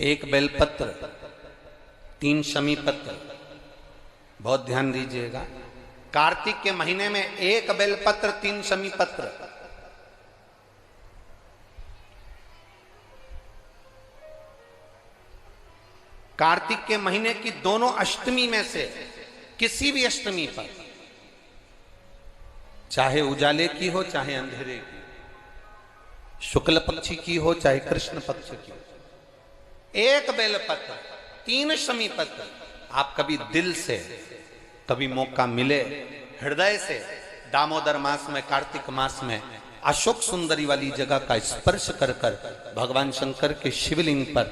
एक बेलपत्र, 3 शमी पत्र। बहुत ध्यान दीजिएगा, कार्तिक के महीने में 1 बेलपत्र 3 शमी पत्र। कार्तिक के महीने की दोनों अष्टमी में से किसी भी अष्टमी पर, चाहे उजाले की हो चाहे अंधेरे की, शुक्ल पक्ष की हो चाहे कृष्ण पक्ष की, 1 बेलपत्र 3 शमी पत्र। आप कभी दिल से, कभी मौका मिले हृदय से, दामोदर मास में, कार्तिक मास में अशोक सुंदरी वाली जगह का स्पर्श कर कर भगवान शंकर के शिवलिंग पर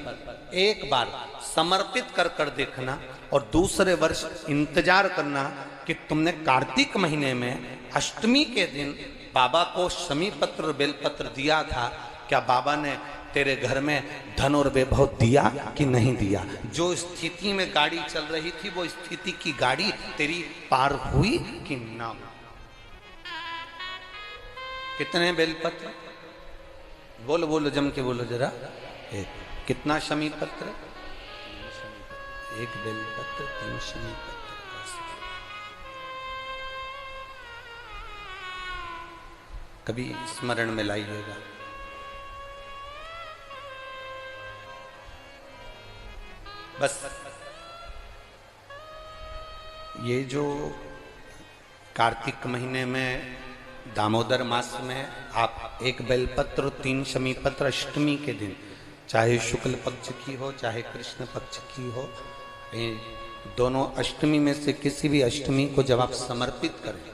एक बार समर्पित कर कर देखना, और दूसरे वर्ष इंतजार करना कि तुमने कार्तिक महीने में अष्टमी के दिन बाबा को शमी पत्र बेलपत्र दिया था, क्या बाबा ने तेरे घर में धन और वैभव दिया कि नहीं दिया? जो स्थिति में गाड़ी चल रही थी वो स्थिति की गाड़ी तेरी पार हुई कि ना? कितने बेलपत्र? बोलो बोलो, जम के बोलो जरा। एक। कितना शमी पत्र? 1 बेलपत्र 3 शमी पत्र। कभी स्मरण में लाइएगा। बस ये जो कार्तिक महीने में दामोदर मास में आप 1 बेलपत्र 3 शमी पत्र अष्टमी के दिन, चाहे शुक्ल पक्ष की हो चाहे कृष्ण पक्ष की हो, दोनों अष्टमी में से किसी भी अष्टमी को जब आप समर्पित करें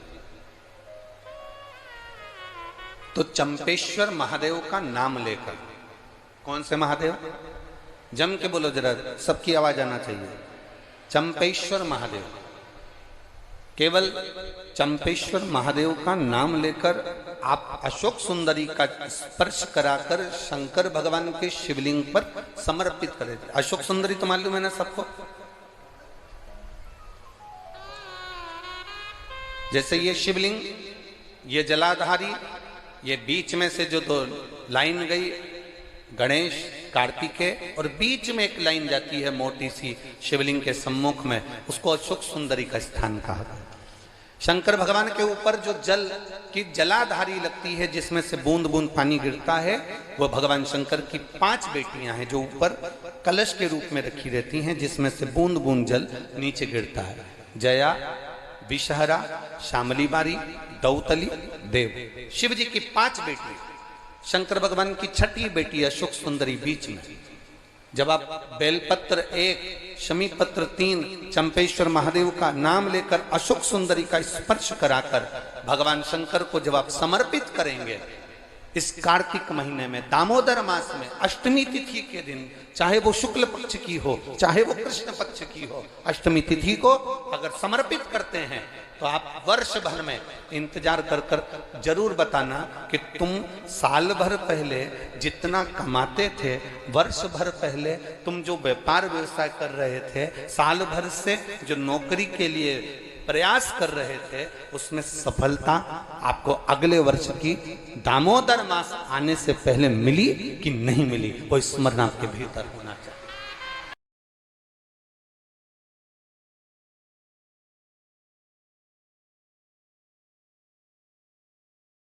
तो चंपेश्वर महादेव का नाम लेकर, कौन से महादेव? जम के बोलो जरा, सबकी आवाज आना चाहिए। चंपेश्वर महादेव, केवल चंपेश्वर महादेव का नाम लेकर आप अशोक सुंदरी का स्पर्श कराकर शंकर भगवान के शिवलिंग पर समर्पित करें। अशोक सुंदरी तो मालूम है ना सबको? जैसे ये शिवलिंग, ये जलाधारी, ये बीच में से जो 2 लाइन गई गणेश कार्तिकेय, और बीच में एक लाइन जाती है मोटी सी शिवलिंग के सम्मुख में, उसको अशोक सुंदरी का स्थान कहा। शंकर भगवान के ऊपर जो जल की जलाधारी लगती है, जिसमें से बूंद बूंद पानी गिरता है, वो भगवान शंकर की 5 बेटियां हैं जो ऊपर कलश के रूप में रखी रहती हैं, जिसमें से बूंद बूंद जल नीचे गिरता है। जया, विषहरा, शामली बारी, दौतली, देव। शिव जी की 5 बेटी, शंकर भगवान की 6ठी बेटी अशोक सुंदरी बीच में। जब आप बेलपत्र 1, शमी पत्र 3, चंपेश्वर महादेव का नाम लेकर अशोक सुंदरी का स्पर्श कराकर भगवान शंकर को जब आप समर्पित करेंगे इस कार्तिक महीने में, दामोदर मास में, अष्टमी तिथि के दिन, चाहे वो शुक्ल पक्ष की हो चाहे वो कृष्ण पक्ष की हो, अष्टमी तिथि को अगर समर्पित करते हैं तो आप वर्ष भर में इंतजार कर कर जरूर बताना कि तुम साल भर पहले जितना कमाते थे, वर्ष भर पहले तुम जो व्यापार व्यवसाय कर रहे थे, साल भर से जो नौकरी के लिए प्रयास कर रहे थे, उसमें सफलता आपको अगले वर्ष की दामोदर मास आने से पहले मिली कि नहीं मिली, वो स्मरण आपके भीतर होना चाहिए।